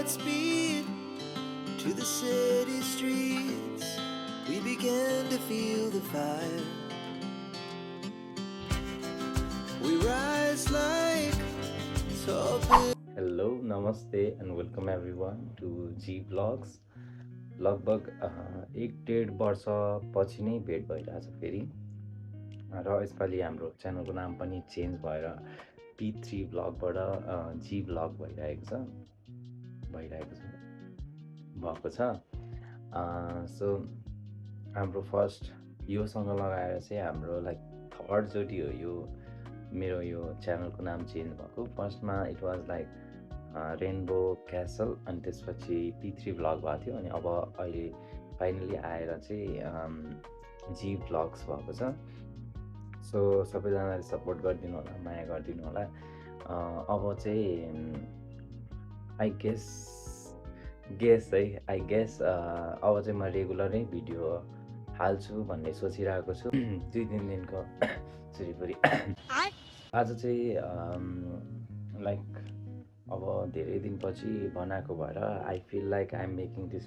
speed to the city streets. We began to feel the fire. We rise like tall buildings. Hello, namaste and welcome everyone to G Vlogs. लगभग 1.5 वर्षपछि नै भेट भइरहेछ फेरि र यसपालि हाम्रो च्यानलको नाम पनि चेन्ज भएर P3 भ्लगबाट G भ्लग भएको छ। सो हाम्रो फर्स्ट योसँग लगाएर चाहिँ हाम्रो लाइक थर्ड चोटि हो यो मेरो यो च्यानलको नाम चेन्ज भएको। फर्स्टमा it was like rainbow Castle अनि त्यसपछि P3 भ्लग भएको थियो अनि अब अहिले फाइनली आएर चाहिँ जी भ्लग्स भएको छ। सो सबैजनाले सपोर्ट गरिदिनु होला, माया गरिदिनु होला। अब चाहिँ आई गेस अब चाहिँ म रेगुलरै भिडियो हाल्छु भन्ने सोचिरहेको छु। 2-3 दिनको सरी आज चाहिँ लाइक अब धेरै दिनपछि बनाएको भएर I feel like I am making this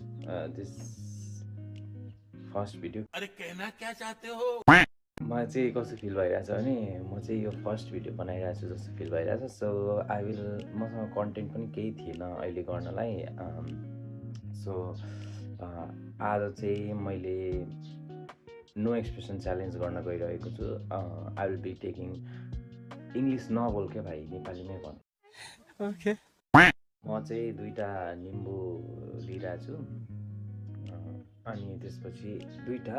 first video. अरे कहना क्या चाहते हो? मलाई चाहिँ कस्तो फिल भइरहेछ भने म चाहिँ यो फर्स्ट भिडियो बनाइरहेको छु जस्तो फिल भइरहेछ। सो आई विल मसँग कन्टेन्ट पनि केही थिएन अहिले गर्नलाई। सो आज चाहिँ मैले नो एक्सप्रेसन च्यालेन्ज गर्न गइरहेको छु। I will be taking English नबोल क्या भाइ, नेपालीमै भन। ओके। म चाहिँ 2टा निम्बु लिइरहेको छु अनि त्यसपछि दुईटा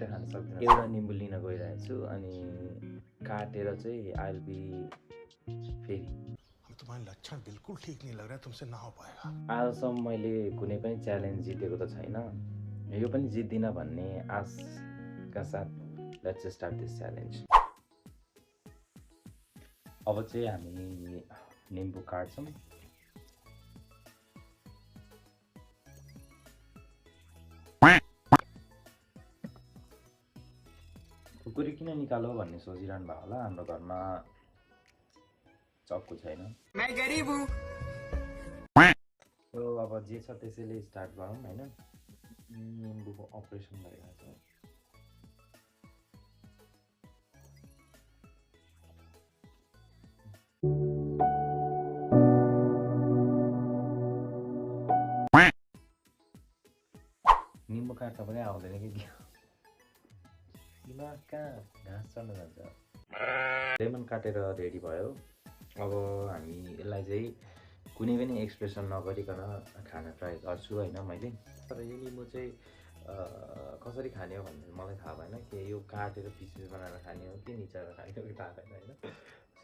खान सक्दिनँ। एउटा निम्बु लिन गइरहेको छु अनि काटेर चाहिँ आई विल बी फेरि। तुम्हारा लक्षण बिल्कुल ठीक नहीं लग रहा है, तुमसे ना हो पाएगा। आजसम्म मैले कुनै पनि च्यालेन्ज जितेको त छैन, यो पनि जित्दिनँ भन्ने आशका साथ लेट्स स्टार्ट दिस च्यालेन्ज। अब चाहिँ हामी निम्बु काट्छौँ। खुकुरी किन निकालो भन्ने सोचिरहनु भएको होला। हाम्रो घरमा चक्कु छैन। मैं गरीब हूँ। सो अब जे छ त्यसैले स्टार्ट गरौँ होइन। निम्बुको अपरेसन भइरहेको छ। निम्बु काट्न पनि आउँदैन कि दिमाग कहाँ घाँस चढ्न जान्छ। लेमन काटेर रेडी भयो। अब हामी यसलाई चाहिँ कुनै पनि एक्सप्रेसन नगरिकन खान ट्राई गर्छु होइन मैले। तर यो निम्बु चाहिँ कसरी खाने हो भन्ने मलाई थाहा भएन कि यो काटेर पिसेस बनाएर खाने हो कि निचारेर खाने हो कि थाहा भएन होइन।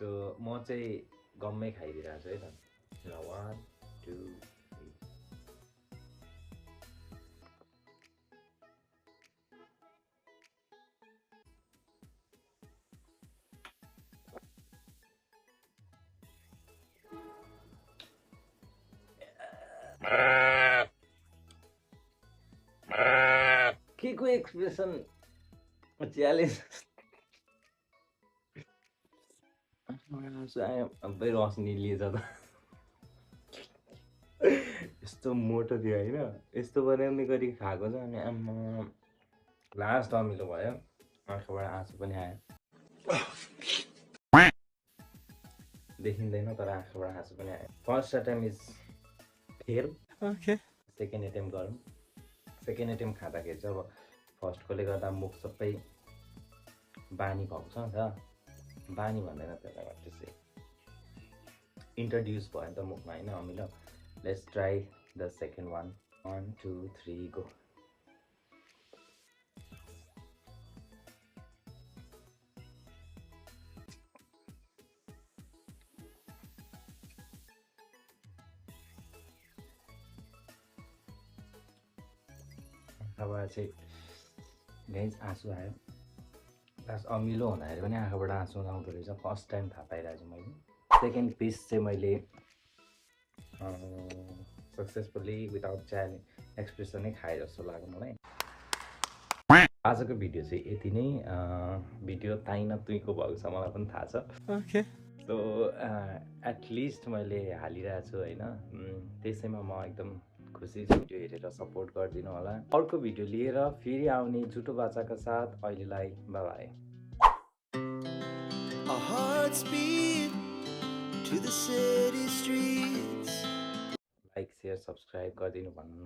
सो म चाहिँ गम्मै खाइदिइरहेको छु है त। ल 1 2 3। के को एक्सप्रेसन च्यालेन्ज सबै रस निलिएछ त। यस्तो मोटो थियो होइन, यस्तो बनाउने गरी खाएको छ अनि आम्मा लास्ट अमिलो भयो। आँखाबाट आँसु पनि आयो। देखिँदैन तर आँखाबाट आँसु पनि आयो। First attempt is fail. Okay. Second attempt गरौँ। सेकेन्ड एटेम्प खाँदाखेरि चाहिँ अब फर्स्टकोले गर्दा मुख सबै बानी भएको छ नि त। बानी भन्दैन त्यसलाई, त्यसै इन्ट्रोड्युस भयो नि त मुखमा होइन अमिलो। Let's try the second one. 1 2 3 go. आँखाबाट चाहिँ गाइस आँसु आयो। लास्ट अमिलो हुँदाखेरि पनि आँखाबाट आँसु आउँदो रहेछ। फर्स्ट टाइम थाहा पाइरहेको छु मैले। सेकेन्ड पिस चाहिँ मैले सक्सेसफुल्ली विदाउट च्यालेन्ज एक्सप्रेसनै खाए जस्तो लाग्यो मलाई। आजको भिडियो चाहिँ यति नै। भिडियो ताइना तुइको भएको छ मलाई पनि थाहा छ। ओके। सो एटलिस्ट मैले हालिरहेको छु होइन त्यसैमा म एकदम खुसी छु। भिडियो हेरेर सपोर्ट गरिदिनु होला। अर्को भिडियो लिएर फेरि आउने जुटो बाचाका साथ अहिलेलाई by by. Our hearts beat to the city streets. Like share subscribe गरिदिनु भन्नु